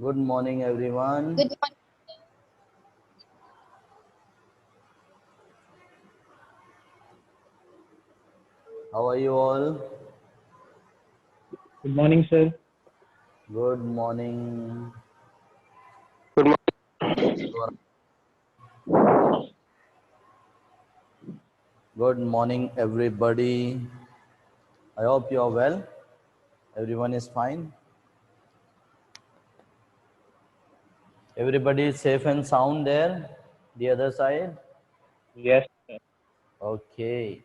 Good morning, everyone. Good morning. How are you all? Good morning, sir. Good morning. Good morning. Good morning, everybody. I hope you are well. Everyone is fine. Everybody is safe and sound there. The other side. Yes, sir. Okay.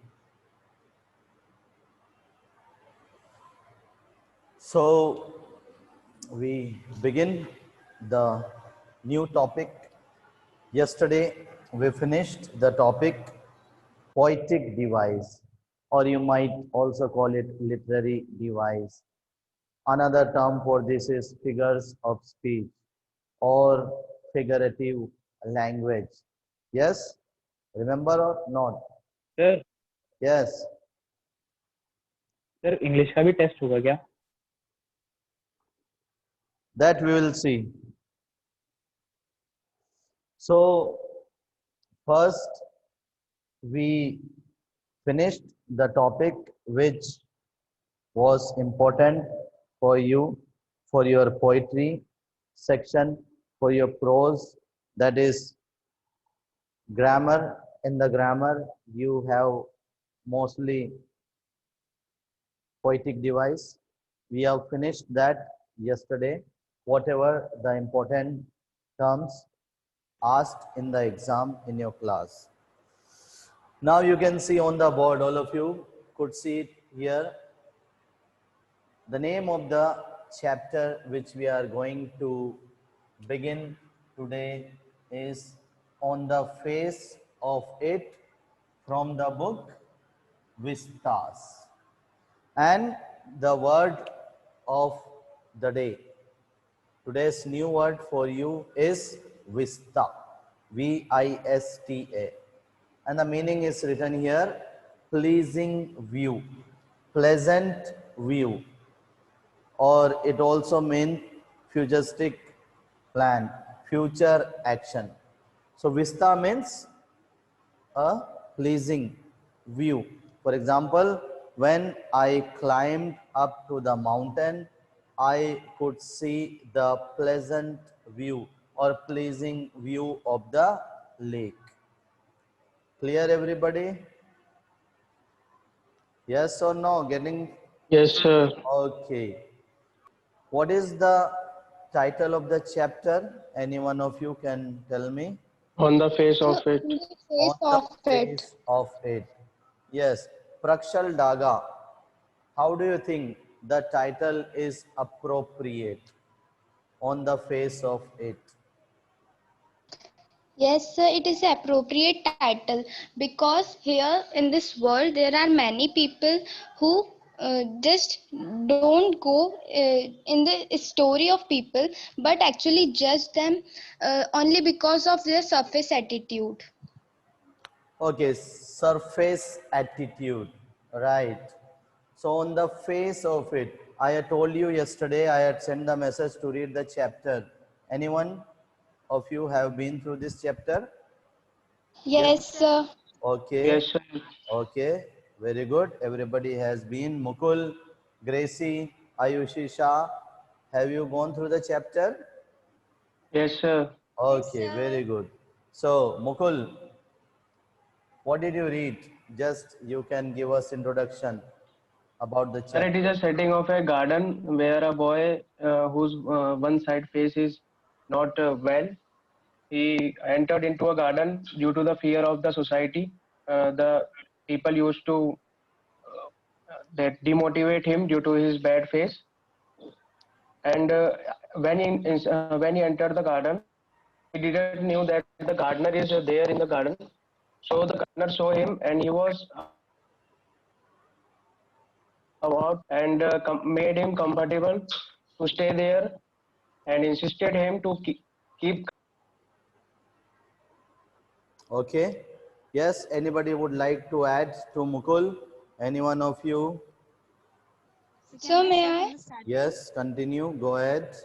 So we begin the new topic. Yesterday we finished the topic poetic device, or you might also call it literary device. Another term for this is figures of speech or figurative language. Yes? Remember or not? Sir Yes. Sir English का भी test होगा क्या? That we will see. So, first we finished the topic which was important for you, for your poetry section, for your prose, that is grammar. In the grammar, you have mostly poetic device. We have finished that yesterday. Whatever the important terms asked in the exam in your class. Now you can see on the board, all of you could see it here. The name of the chapter which we are going to begin today is On the Face of It from the book Vistas. And the word of the day. Today's new word for you is Vista. V-I-S-T-A. And the meaning is written here, pleasing view, pleasant view, or it also means futuristic plan, future action. So Vista means a pleasing view. For example, when I climbed up to the mountain, I could see the pleasant view or pleasing view of the lake. Clear, everybody? Yes or no? Getting Yes, sir. okay. What is the title of the chapter? Any one of you can tell me? On the face of it. The On face the of it. face of it. Yes, Prakshal Daga. How do you think the title is appropriate? On the face of it. Yes, sir, it is an appropriate title because here in this world there are many people who just don't go in the story of people but actually judge them only because of their surface attitude. Okay, surface attitude. Right. So on the face of it, I had told you yesterday, I had sent the message to read the chapter. Anyone of you have been through this chapter? Yes, sir. Okay. Yes, sir. Okay, very good. Everybody has been. Mukul, Gracie, Ayushi Shah. Have you gone through the chapter? Yes, sir. Okay, very good. So, Mukul, what did you read? Just you can give us introduction about the Sir, it is chapter. a setting of a garden where a boy whose one side face is not well. He entered into a garden due to the fear of the society. The people used to that demotivate him due to his bad face. And when he entered the garden, he didn't knew that the gardener is there in the garden. So the gardener saw him, and he was about and made him comfortable to stay there and insisted him to keep. Okay. Yes, anybody would like to add to Mukul? Any one of you? So may I? Yes, continue. Go ahead.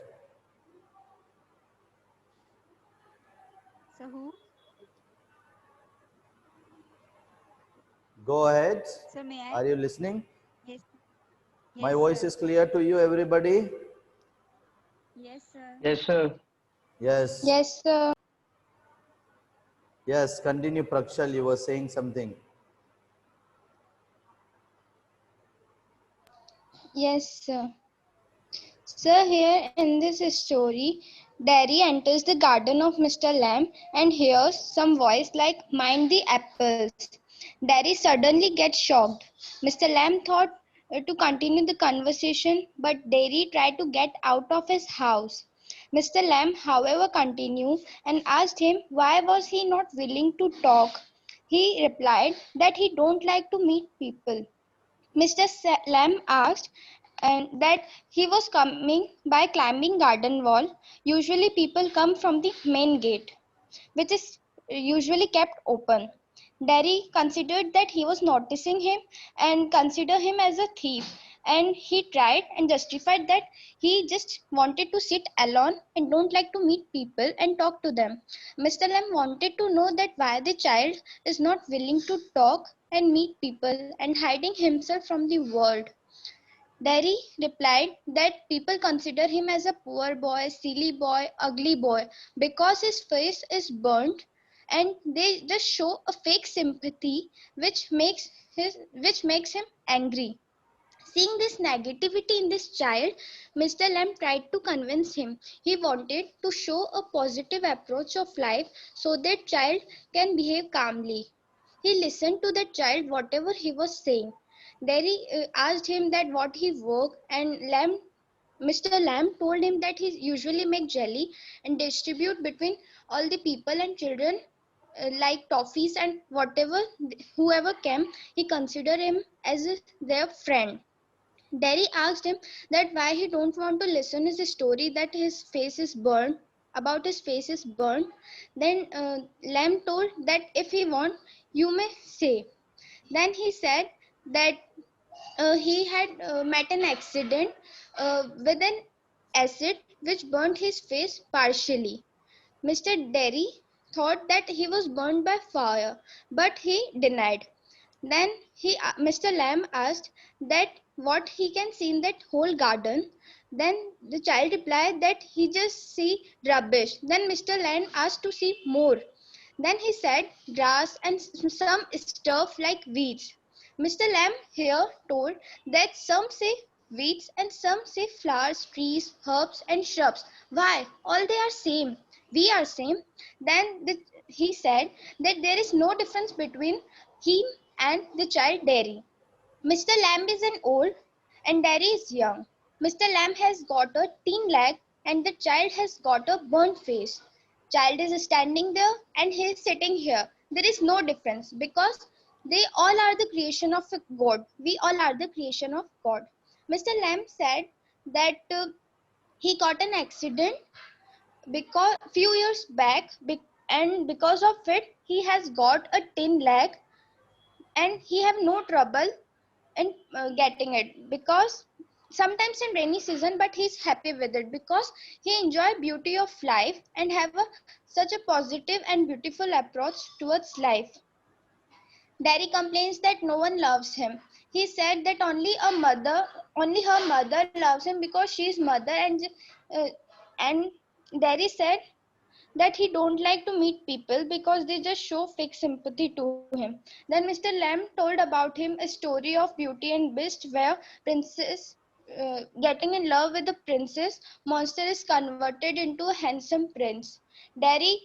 So who? Go ahead. So may I? Are you listening? Yes. My Yes, voice sir. is clear to you, everybody? Yes, sir. Yes, sir. Yes. Yes, sir. Yes, continue, Prakshal. You were saying something. Yes, sir. Sir, here in this story, Derry enters the garden of Mr. Lamb and hears some voice like, "Mind the apples." Derry suddenly gets shocked. Mr. Lamb thought to continue the conversation, but Derry tried to get out of his house. Mr. Lamb, however, continued and asked him why was he not willing to talk. He replied that he don't like to meet people. Mr. Lamb asked and that he was coming by climbing garden wall. Usually people come from the main gate, which is usually kept open. Derry considered that he was noticing him and considered him as a thief, and he tried and justified that he just wanted to sit alone and don't like to meet people and talk to them. Mr. Lamb wanted to know that why the child is not willing to talk and meet people and hiding himself from the world. Derry replied that people consider him as a poor boy, silly boy, ugly boy because his face is burnt, and they just show a fake sympathy which makes him angry. Seeing this negativity in this child, Mr. Lamb tried to convince him. He wanted to show a positive approach of life so that child can behave calmly. He listened to the child whatever he was saying. Derry asked him that what he worked, and Mr. Lamb told him that he usually make jelly and distribute between all the people and children like toffees and whatever whoever came, he considered him as their friend. Derry asked him that why he don't want to listen his story that his face is burned about his face is burned. Then Lamb told that if he want, you may say. Then he said that he had met an accident with an acid which burnt his face partially. Mr. Derry thought that he was burned by fire, but he denied. Then Mr. Lamb asked that what he can see in that whole garden. Then the child replied that he just see rubbish. Then Mr. Lamb asked to see more. Then he said grass and some stuff like weeds. Mr. Lamb here told that some say weeds and some say flowers, trees, herbs and shrubs. Why? All they are same. We are same. Then he said that there is no difference between him and the child Derry. Mr. Lamb is an old and Derry is young. Mr. Lamb has got a thin leg and the child has got a burnt face. Child is standing there and he is sitting here. There is no difference because they all are the creation of God. We all are the creation of God. Mr. Lamb said that he got an accident because few years back and because of it he has got a thin leg and he have no trouble in getting it because sometimes in rainy season, but he's happy with it because he enjoy beauty of life and have such a positive and beautiful approach towards life. Derry complains that no one loves him. He said that only her mother loves him because she is mother, uh, and Derry said that he don't like to meet people because they just show fake sympathy to him. Then Mr. Lamb told about him a story of Beauty and Beast where princess getting in love with the princess monster is converted into a handsome prince. Derry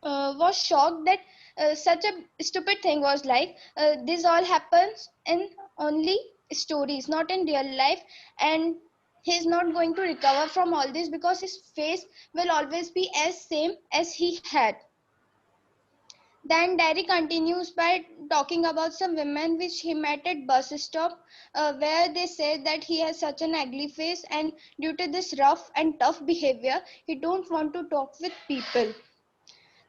was shocked that such a stupid thing was like this all happens in only stories, not in real life, and he's not going to recover from all this because his face will always be as same as he had. Then Derry continues by talking about some women which he met at bus stop, where they said that he has such an ugly face and due to this rough and tough behavior, he don't want to talk with people.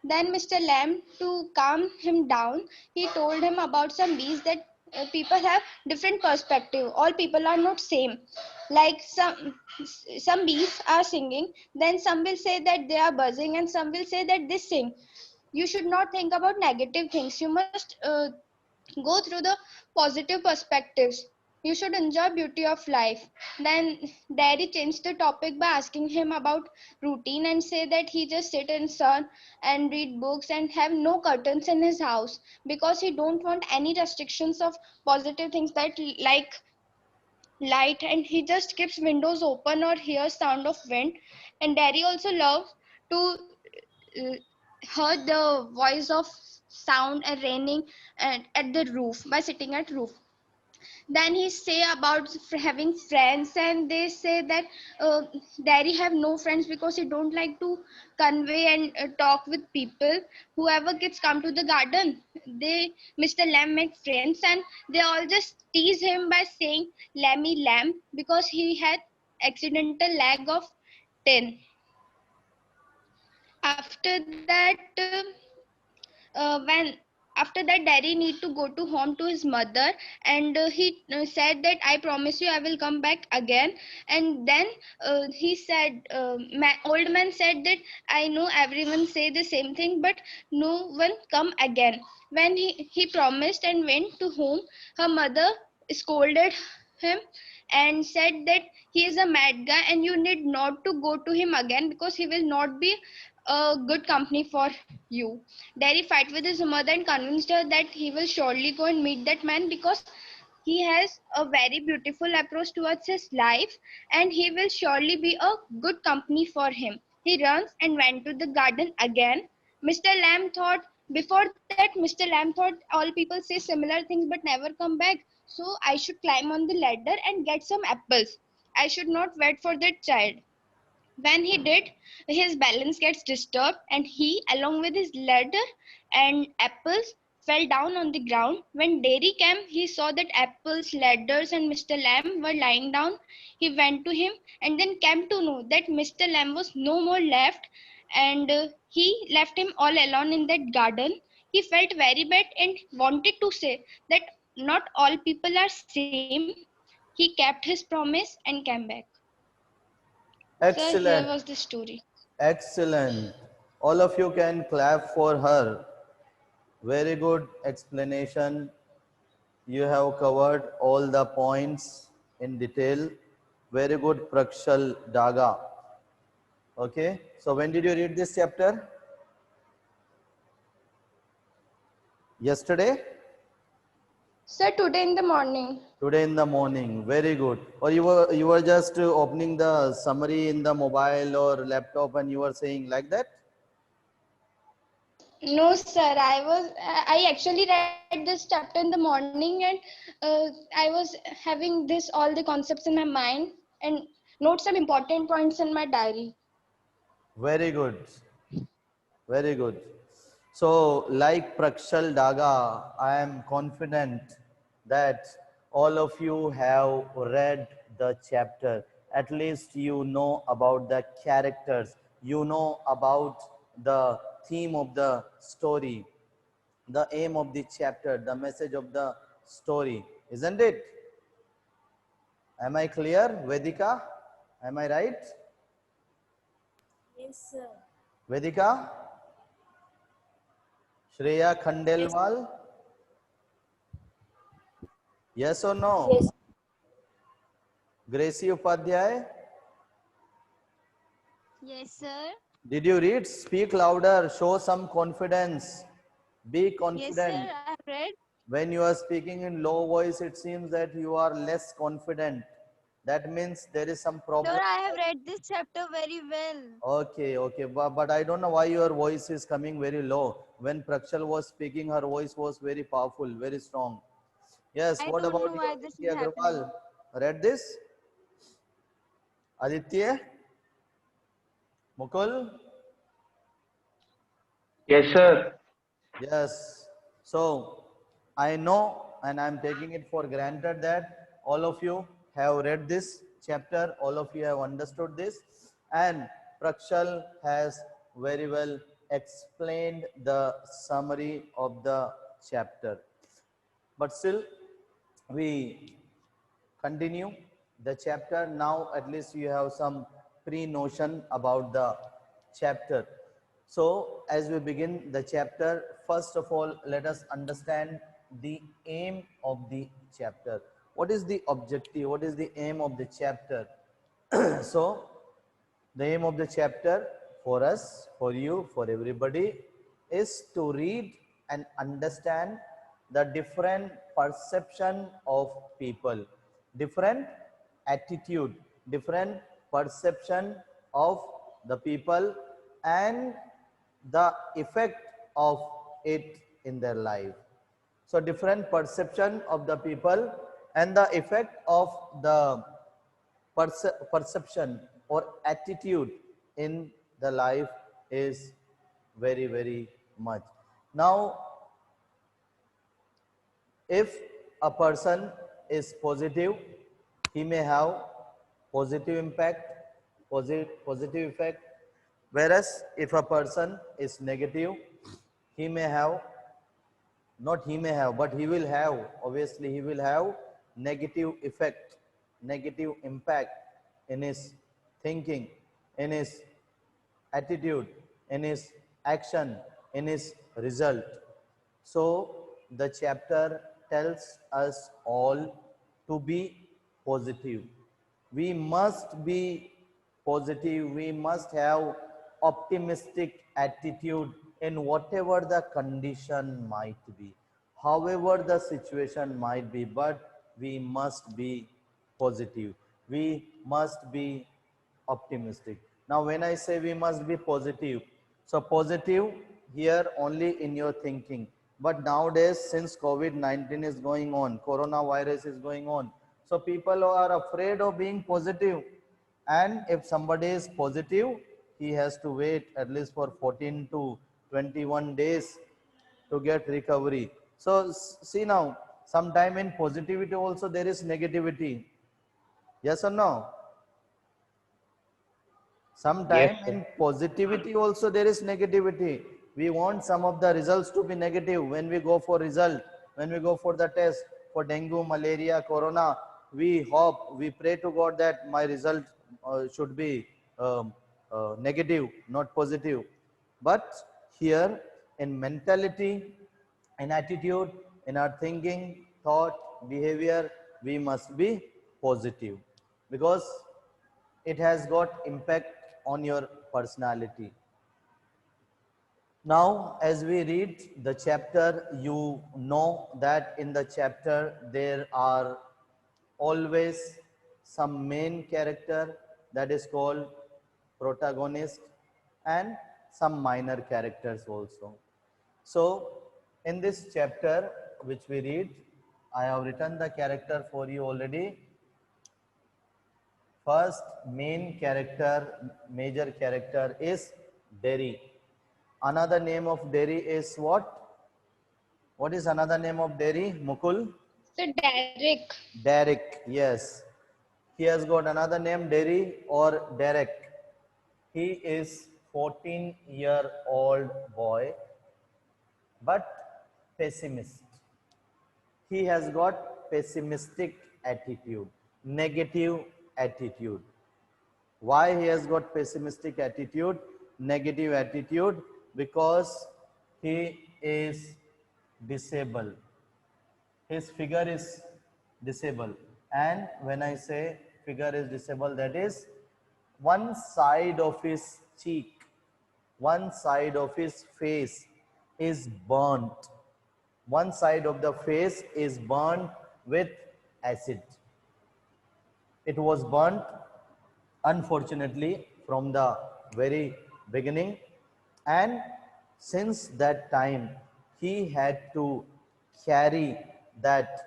Then Mr. Lamb, to calm him down, he told him about some bees that people have different perspective. All people are not same. Like some bees are singing, then some will say that they are buzzing, and some will say that they sing. You should not think about negative things. You must go through the positive perspectives. You should enjoy beauty of life. Then Daddy changed the topic by asking him about routine and say that he just sit in sun and read books and have no curtains in his house because he don't want any restrictions of positive things that like light, and he just keeps windows open or hears sound of wind. And Daddy also loves to uh, heard the voice of sound and raining and at the roof by sitting at roof. Then he say about having friends, and they say that uh, Daddy have no friends because he don't like to convey and talk with people. Whoever kids come to the garden, they Mr. Lamb make friends, and they all just tease him by saying Lammy Lamb because he had accidental leg of 10. After that when after that Daddy need to go to home to his mother, and he said that I promise you I will come back again. And then he said old man said that I know everyone say the same thing, but no one come again. When he promised and went to home, her mother scolded him and said that he is a mad guy and you need not to go to him again because he will not be a good company for you. Derry fight with his mother and convinced her that he will surely go and meet that man because he has a very beautiful approach towards his life and he will surely be a good company for him. He runs and went to the garden again. Mr. Lamb thought, before that, Mr. Lamb thought all people say similar things but never come back. So I should climb on the ladder and get some apples. I should not wait for that child. When he did, his balance gets disturbed and he, along with his ladder and apples, fell down on the ground. When Dairy came, he saw that apples, ladders, and Mr. Lamb were lying down. He went to him and then came to know that Mr. Lamb was no more left, and he left him all alone in that garden. He felt very bad and wanted to say that not all people are same. He kept his promise and came back. Sir, here was Excellent. the story. Excellent. All of you can clap for her. Very good explanation. You have covered all the points in detail. Very good, Prakshal Daga. Okay. So when did you read this chapter? Yesterday? Sir, today in the morning. Today in the morning. Very good. Or you were just opening the summary in the mobile or laptop and you were saying like that? No, sir. I actually read this chapter in the morning, and I was having this all the concepts in my mind and note some important points in my diary. Very good. Very good. So, like Prakshal Daga, I am confident that all of you have read the chapter. At least you know about the characters, you know about the theme of the story, the aim of the chapter, the message of the story, isn't it? Am I clear, Vedika? Am I right? Yes, sir. Vedika? Shreya Khandelwal? Yes or no? Yes. Gracie Upadhyay? Yes, sir. Did you read? Speak louder, show some confidence. Be Yes, sir. confident. I have read. When you are speaking in low voice, it seems that you are less confident. That means there is some Sir, problem. I have read this chapter very well. Okay, okay. But I don't know why your voice is coming very low. When Prakshal was speaking, her voice was very powerful, very strong. Yes, I what don't about know you, why this is Aditya happening. Agarwal? Read this? Aditya? Mukul? Yes, sir. Yes. So I know and I'm taking it for granted that all of you have read this chapter, all of you have understood this, and Prakshal has very well explained the summary of the chapter. But still, we continue the chapter. Now at least you have some pre-notion about the chapter. So as we begin the chapter, first of all, let us understand the aim of the chapter. What is the objective? What is the aim of the chapter? So the aim of the chapter for us, for you, for everybody is to read and understand the different perception of people, different attitude, different perception of the people and the effect of it in their life. So different perception of the people and the effect of the perception or attitude in the life is very, very much. Now, if a person is positive, he may have positive impact, positive effect. Whereas if a person is negative, he may have, not he may have, but he will have, obviously he will have negative effect, negative impact in his thinking, in his attitude, in his action, in his result. So the chapter tells us all to be positive. We must be positive. We must have optimistic attitude in whatever the condition might be, however the situation might be, but we must be positive. We must be optimistic. Now, when I say we must be positive, so positive here only in your thinking. But nowadays, since COVID-19 is going on, coronavirus is going on, so people are afraid of being positive. And if somebody is positive, he has to wait at least for 14 to 21 days to get recovery. So see now, sometime in positivity also there is negativity. Yes or no? Yes, Sometime sir. in positivity also there is negativity. We want some of the results to be negative when we go for result, when we go for the test for dengue, malaria, corona. We hope, we pray to God that my result should be negative, not positive. But here in mentality, in attitude, in our thinking, thought, behavior, we must be positive because it has got impact on your personality. Now, as we read the chapter, you know that in the chapter there are always some main character that is called protagonist and some minor characters also. So, in this chapter which we read, I have written the character for you already. First main character, major character is Derry. Another name of Derry is what? What is another name of Derry? Mukul? So Derek. Derek, yes. He has got another name, Derry or Derek. He is 14-year-old boy, but pessimist. He has got pessimistic attitude, negative attitude. Why he has got pessimistic attitude, negative attitude? Because he is disabled. His figure is disabled. And when I say figure is disabled, that is one side of his cheek, one side of his face is burnt. One side of the face is burnt with acid. It was burnt, unfortunately, from the very beginning, and since that time he had to carry that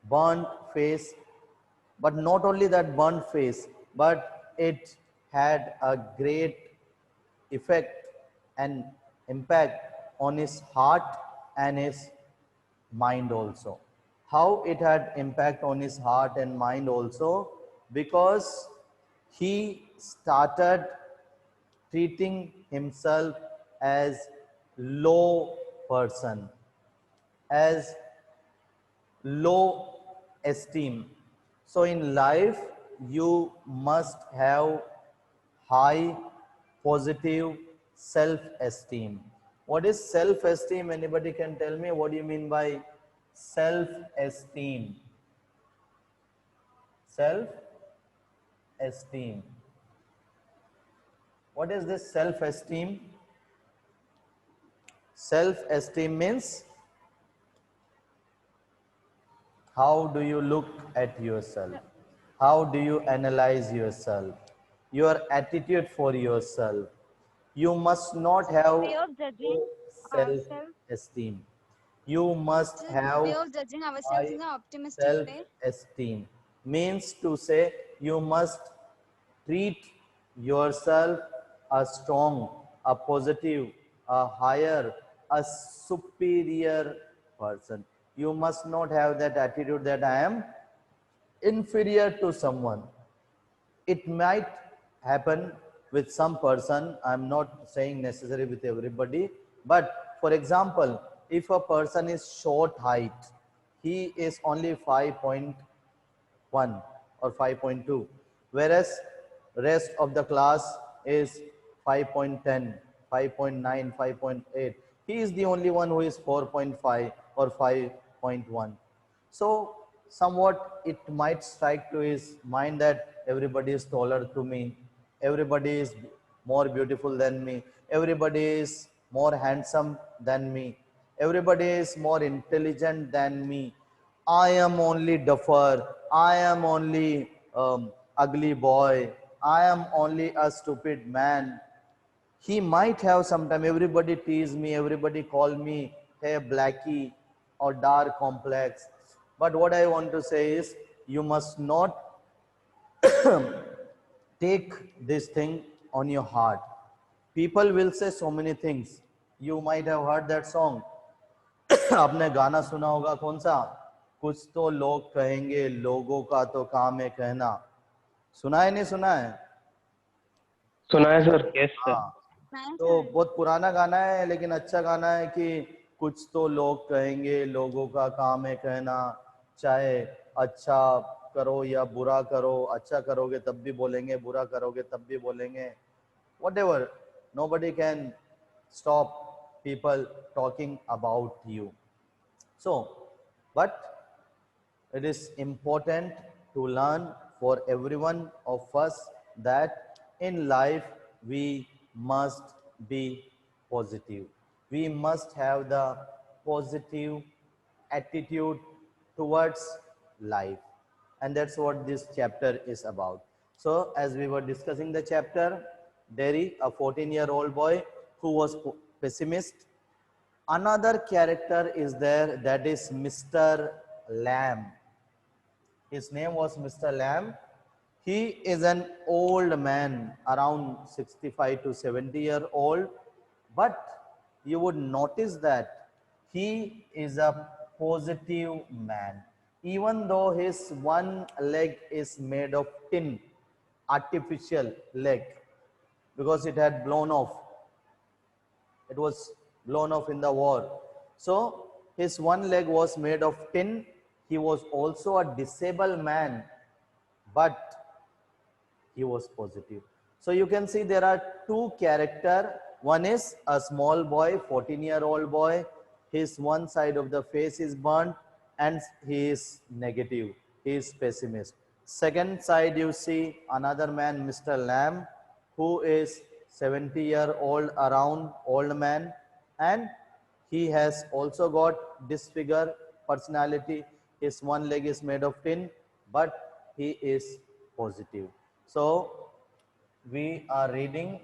burnt face. But not only that burnt face, but it had a great effect and impact on his heart and his mind also. How it had impact on his heart and mind also? Because he started treating himself as low person, as low esteem. So in life, you must have high positive self-esteem. What is self-esteem? Anybody can tell me what do you mean by self-esteem? Self-esteem. What is this self-esteem? Self-esteem means how do you look at yourself? How do you analyze yourself? Your attitude for yourself. You must not have Way of judging ourselves. self-esteem. You must Just way have of judging ourselves high in an optimistic way. self-esteem. Means to say you must treat yourself a strong, a positive, a higher, a superior person. You must not have that attitude that I am inferior to someone. It might happen with some person. I'm not saying necessary with everybody, but for example, if a person is short height, he is only 5.1 or 5.2, whereas rest of the class is 5.10, 5.9, 5.8. He is the only one who is 4.5 or 5.1. So somewhat it might strike to his mind that everybody is taller to me, everybody is more beautiful than me, everybody is more handsome than me, everybody is more intelligent than me. I am only duffer, I am only ugly boy, I am only a stupid man. He might have sometime, everybody tease me, everybody call me, hey blackie or dark complex. But what I want to say is, you must not take this thing on your heart. People will say so many things. You might have heard that song. आपने गाना सुना होगा कौन सा? कुछ तो लोग कहेंगे, लोगों का तो काम है कहना. सुना है नहीं सुना है? सुना है सर। Yes, sir. हाँ. Nice. तो बहुत पुराना गाना है लेकिन अच्छा गाना है कि कुछ तो लोग कहेंगे, लोगों का काम है कहना, चाहे अच्छा करो या बुरा करो, अच्छा करोगे तब भी बोलेंगे, बुरा करोगे तब भी बोलेंगे. Whatever, nobody can stop people talking about you. So, but it is important to learn for everyone of us that in life we must be positive. We must have the positive attitude towards life. And that's what this chapter is about. So, as we were discussing the chapter, Derry, a 14-year-old boy who was pessimist. Another character is there, that is Mr. Lamb. His name was Mr. Lamb. He is an old man, around 65 to 70-year-old, but you would notice that he is a positive man. Even though his one leg is made of tin, artificial leg, because it had blown off. It was blown off in the war. So his one leg was made of tin. He was also a disabled man, but he was positive. So you can see there are two characters. One is a small boy, 14-year-old boy. His one side of the face is burnt and he is negative. He is pessimist. Second side you see another man, Mr. Lamb, who is 70-year-old around old man, and he has also got disfigured personality. His one leg is made of tin, but he is positive. So we are reading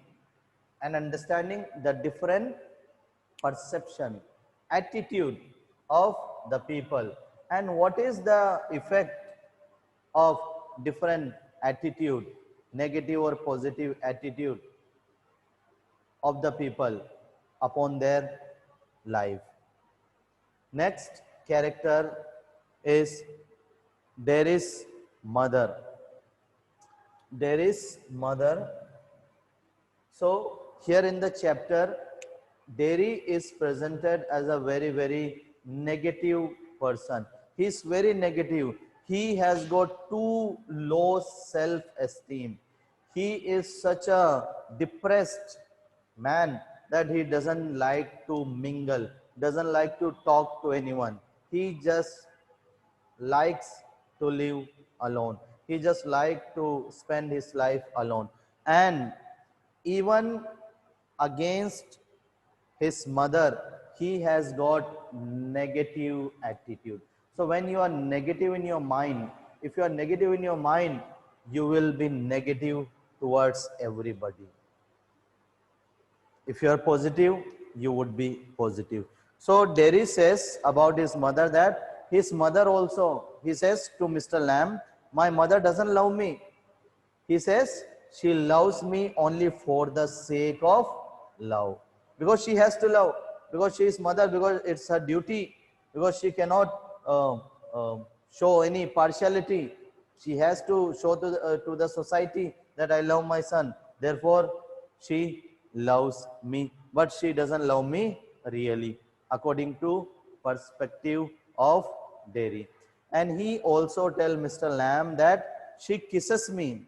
and understanding the different perception, attitude of the people, and what is the effect of different attitude, negative or positive attitude of the people upon their life. Next character is Derry's mother. Derry's mother. So here in the chapter, Derry is presented as a very, very negative person. He is very negative. He has got too low self-esteem. He is such a depressed man that he doesn't like to mingle, doesn't like to talk to anyone. He just likes to live alone. He just like to spend his life alone. And even against his mother, he has got negative attitude. So when you are negative in your mind, if you are negative in your mind, you will be negative towards everybody. If you are positive, you would be positive. So Derry says about his mother that his mother also, he says to Mr. Lamb, my mother doesn't love me. He says she loves me only for the sake of love. Because she has to love, because she is mother, because it's her duty, because she cannot show any partiality. She has to show to the society that I love my son. Therefore, she loves me, but she doesn't love me really, according to perspective of Derry. And he also tell Mr. Lamb that she kisses me.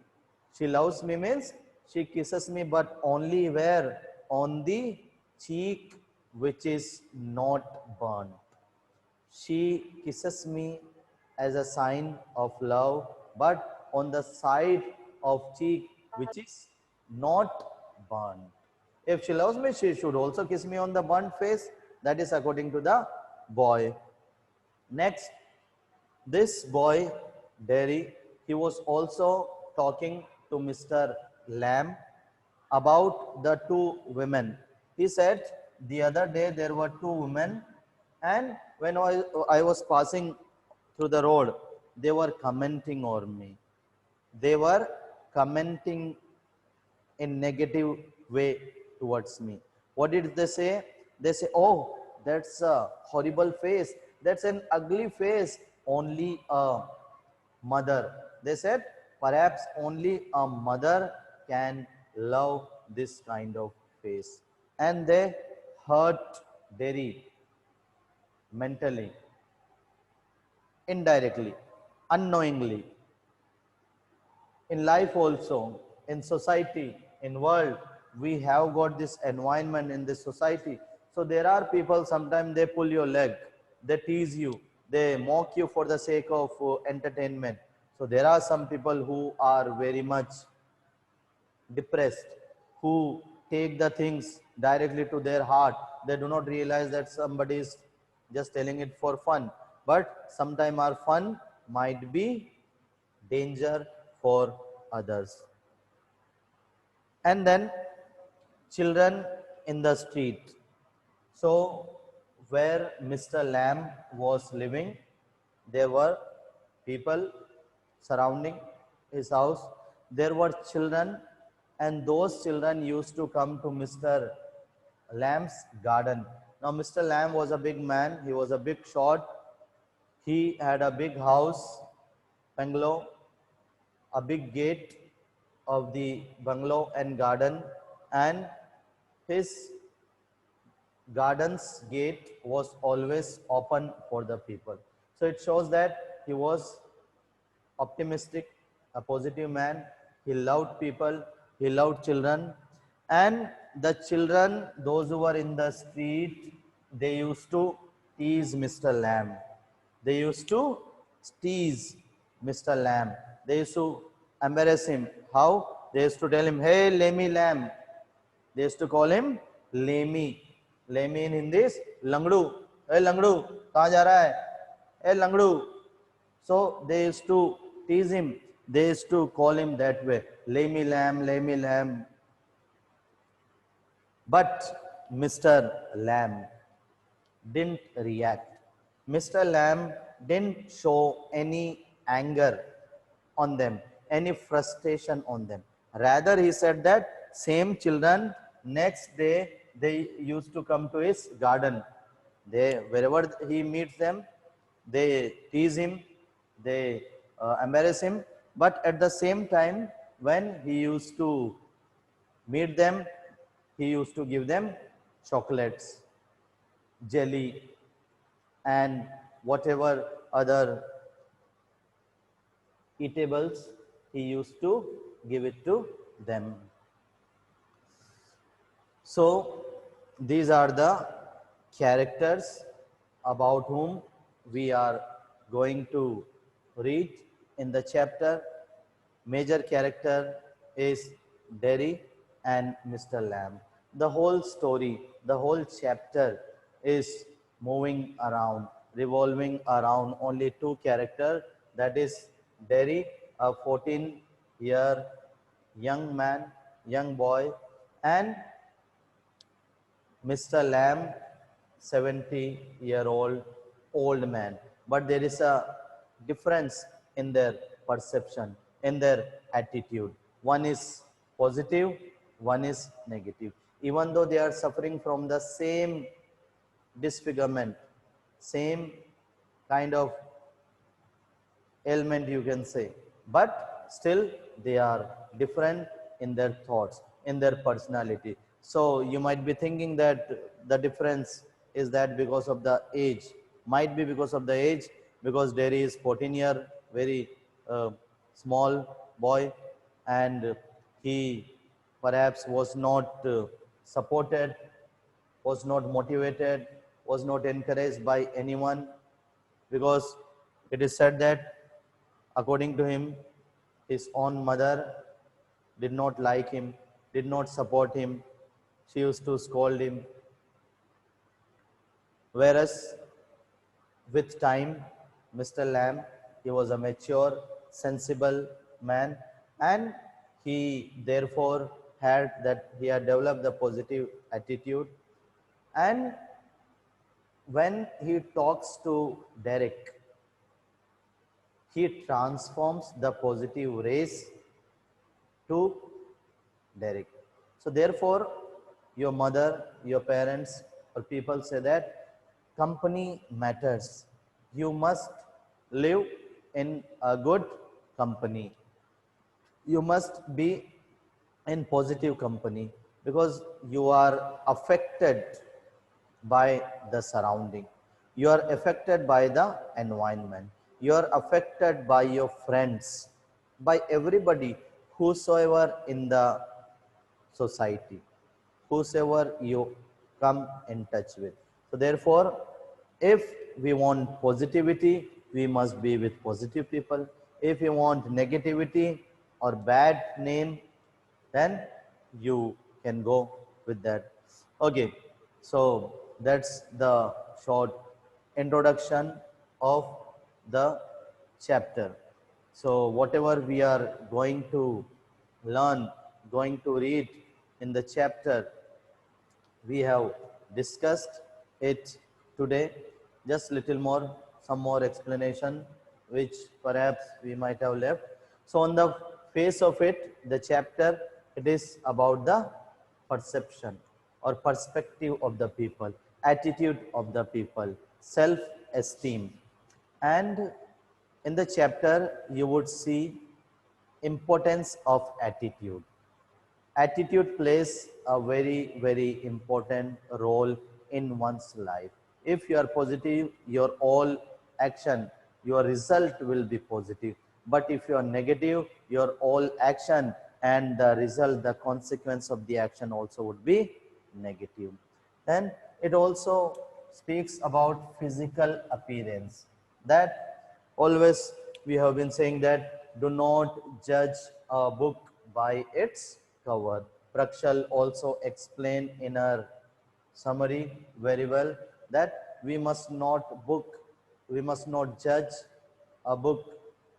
She loves me means she kisses me, but only where? On the cheek which is not burnt. She kisses me as a sign of love, but on the side of cheek which is not burnt. If she loves me, she should also kiss me on the burnt face. That is according to the boy. Next, this boy, Derry, he was also talking to Mr. Lamb about the two women. He said, the other day there were two women, and when I was passing through the road, they were commenting on me. They were commenting in negative way towards me. What did they say? They say, oh, that's a horrible face. That's an ugly face. Only a mother. They said, perhaps only a mother can love this kind of face. And they hurt Derry mentally, indirectly, unknowingly. In life also, in society, in world, we have got this environment in this society. So there are people, sometimes they pull your leg, they tease you, they mock you for the sake of entertainment. So there are some people who are very much depressed, who take the things directly to their heart. They do not realize that somebody is just telling it for fun, but sometimes our fun might be danger for others. And then children in the street. So where Mr. Lamb was living, there were people surrounding his house. There were children, and those children used to come to Mr. Lamb's garden. Now Mr. Lamb was a big man, he was a big shot, he had a big house, bungalow, a big gate of the bungalow and garden, and his garden's gate was always open for the people. So it shows that he was optimistic, a positive man. He loved people, he loved children, and the children, those who were in the street, they used to tease Mr. Lamb. They used to tease Mr. Lamb. They used to embarrass him. How? They used to tell him, hey, Lemmy Lamb. They used to call him Lemmy. Lemmy in Hindi is Langdu. Hey, Langdu, kahan ja raha hai? Hey, Langdu. So they used to tease him. They used to call him that way. Lemmy Lamb, Lemmy Lamb. But Mr. Lamb didn't react. Mr. Lamb didn't show any anger on them, any frustration on them. Rather, he said that same children, next day, they used to come to his garden. They, wherever he meets them, they tease him, they embarrass him. But at the same time, when he used to meet them, he used to give them chocolates, jelly, and whatever other eatables, he used to give it to them. So these are the characters about whom we are going to read in the chapter. Major character is Derry and Mr. Lamb. The whole story, the whole chapter is moving around, revolving around only two characters, that is Derry, a 14-year young man, young boy, and Mr. Lamb, 70-year-old old man. But there is a difference in their perception, in their attitude. One is positive, one is negative. Even though they are suffering from the same disfigurement, same kind of ailment you can say, but still they are different in their thoughts, in their personality. So you might be thinking that the difference is that because of the age, might be because of the age, because there is 14-year very small boy, and he perhaps was not supported, was not motivated, was not encouraged by anyone, because it is said that according to him, his own mother did not like him, did not support him. She used to scold him. Whereas with time, Mr. Lamb, he was a mature, sensible man, and he therefore he had developed the positive attitude. And when he talks to Derek, he transforms the positive rays to Derek. So therefore, your mother, your parents, or people say that company matters. You must live in a good company. You must be in positive company, because you are affected by the surrounding. You are affected by the environment. You are affected by your friends, by everybody, whosoever in the society, whosoever you come in touch with. So therefore, if we want positivity, we must be with positive people. If you want negativity or bad name, then you can go with that. Okay, so that's the short introduction of the chapter. So whatever we are going to learn, going to read in the chapter, we have discussed it today. Just little more, some more explanation, which perhaps we might have left. So on the face of it, the chapter, it is about the perception or perspective of the people, attitude of the people, self-esteem. And in the chapter, you would see importance of attitude. Attitude plays a very, very important role in one's life. If you are positive, your all action, your result will be positive. But if you are negative, your all action and the result, the consequence of the action also would be negative. Then it also speaks about physical appearance. That always we have been saying that do not judge a book by its cover. Prakshal also explained in her summary very well that we must not judge a book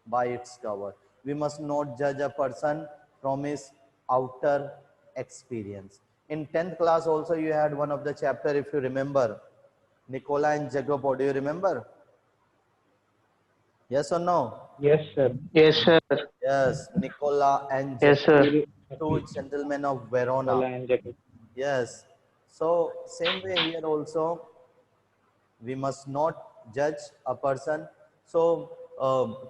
by its cover. We must not judge a person from his outer experience. In 10th class also you had one of the chapter, if you remember, Nicola and Jacopo. Do you remember? Yes or no? Yes, sir. Yes, sir. Yes, Nicola and Yes, sir. Jacopo, two gentlemen of Verona. Nicola and Jacob. Yes. So same way here also, we must not judge a person. So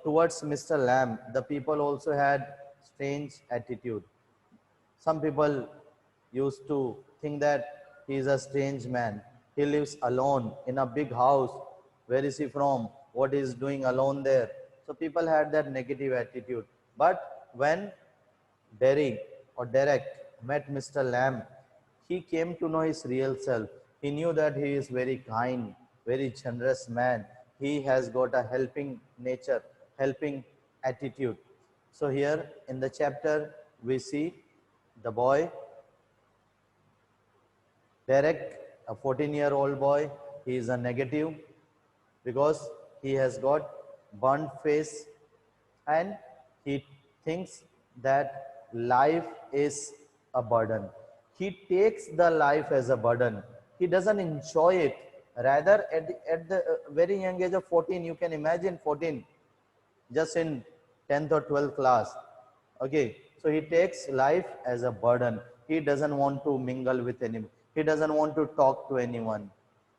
towards Mr. Lamb, the people also had strange attitude. Some people used to think that he is a strange man. He lives alone in a big house. Where is he from? What is doing alone there? So people had that negative attitude. But when Derek met Mr. Lamb, he came to know his real self. He knew that he is very kind, very generous man. He has got a helping nature, helping attitude. So here in the chapter, we see the boy, Derek, a 14-year-old boy. He is a negative because he has got burnt face and he thinks that life is a burden. He takes the life as a burden. He doesn't enjoy it. Rather, at the very young age of 14, you can imagine 14, just in 10th or 12th class. Okay, so he takes life as a burden. He doesn't want to mingle with anyone. He doesn't want to talk to anyone.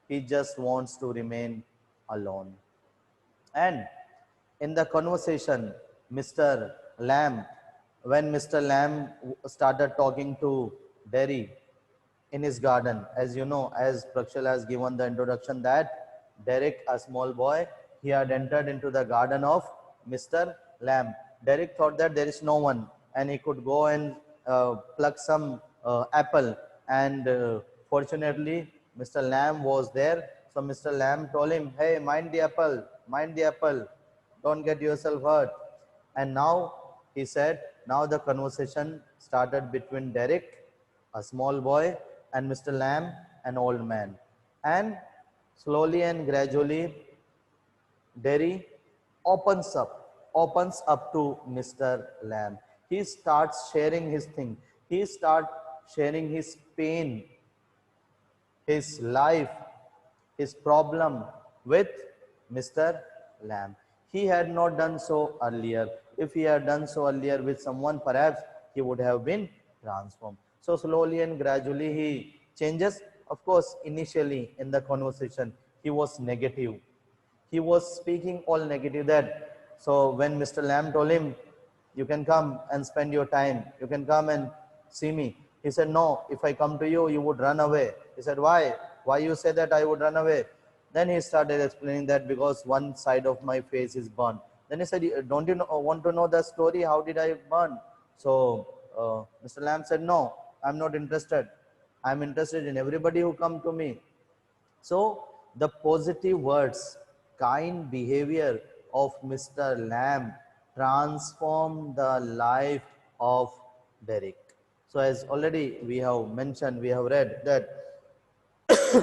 He just wants to remain alone. And in the conversation, Mr. Lamb, when Mr. Lamb started talking to Derry in his garden, as you know, as Prakshal has given the introduction, that Derek, a small boy, he had entered into the garden of Mr. Lamb. Derek thought that there is no one and he could go and pluck some apple. And fortunately, Mr. Lamb was there. So Mr. Lamb told him, hey, mind the apple, don't get yourself hurt. And now he said, now the conversation started between Derek, a small boy, and Mr. Lamb, an old man. And slowly and gradually, Derry opens up to Mr. Lamb. He starts sharing his thing. He starts sharing his pain, his life, his problem with Mr. Lamb. He had not done so earlier. If he had done so earlier with someone, perhaps he would have been transformed. So slowly and gradually he changes. Of course, initially in the conversation, he was negative. He was speaking all negative that. So when Mr. Lamb told him, you can come and spend your time, you can come and see me. He said, no, if I come to you, you would run away. He said, why? Why you say that I would run away? Then he started explaining that because one side of my face is burned. Then he said, don't you want to know the story? How did I burn? So Mr. Lamb said, no, I'm not interested. I'm interested in everybody who come to me. So the positive words, kind behavior of Mr. Lamb transformed the life of Derek. So as already we have mentioned, we have read that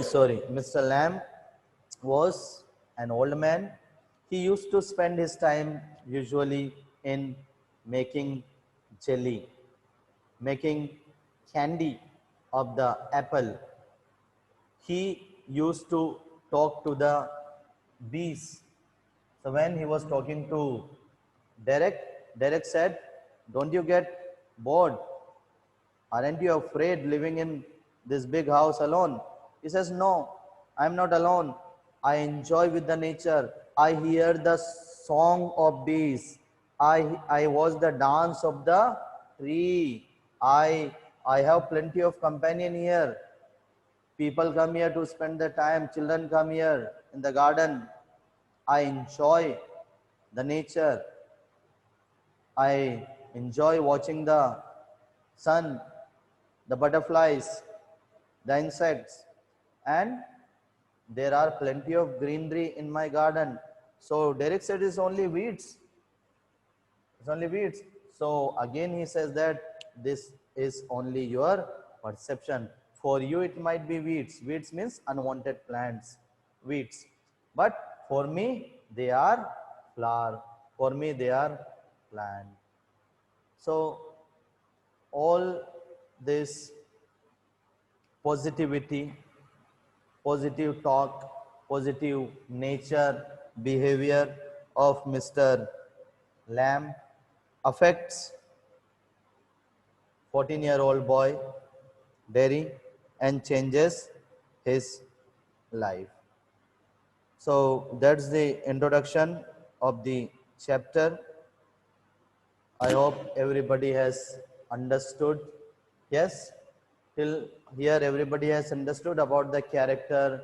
sorry, Mr. Lamb was an old man. He used to spend his time usually in making jelly, making candy of the apple. He used to talk to the bees. So when he was talking to Derek, Derek said, don't you get bored? Aren't you afraid living in this big house alone? He says, no, I'm not alone. I enjoy with the nature. I hear the song of bees. I watch the dance of the tree. I have plenty of companion here. People come here to spend their time. Children come here in the garden. I enjoy the nature. I enjoy watching the sun, the butterflies, the insects, and there are plenty of greenery in my garden. So Derek said it's only weeds. It's only weeds. So again he says that this is only your perception. For you it might be weeds. Weeds means unwanted plants. Weeds. But for me they are flower. For me they are plant. So all this positivity, positive talk, positive nature, behavior of Mr. Lamb affects 14-year-old boy Derry and changes his life. So that's the introduction of the chapter. I hope everybody has understood. Yes, till here everybody has understood about the character,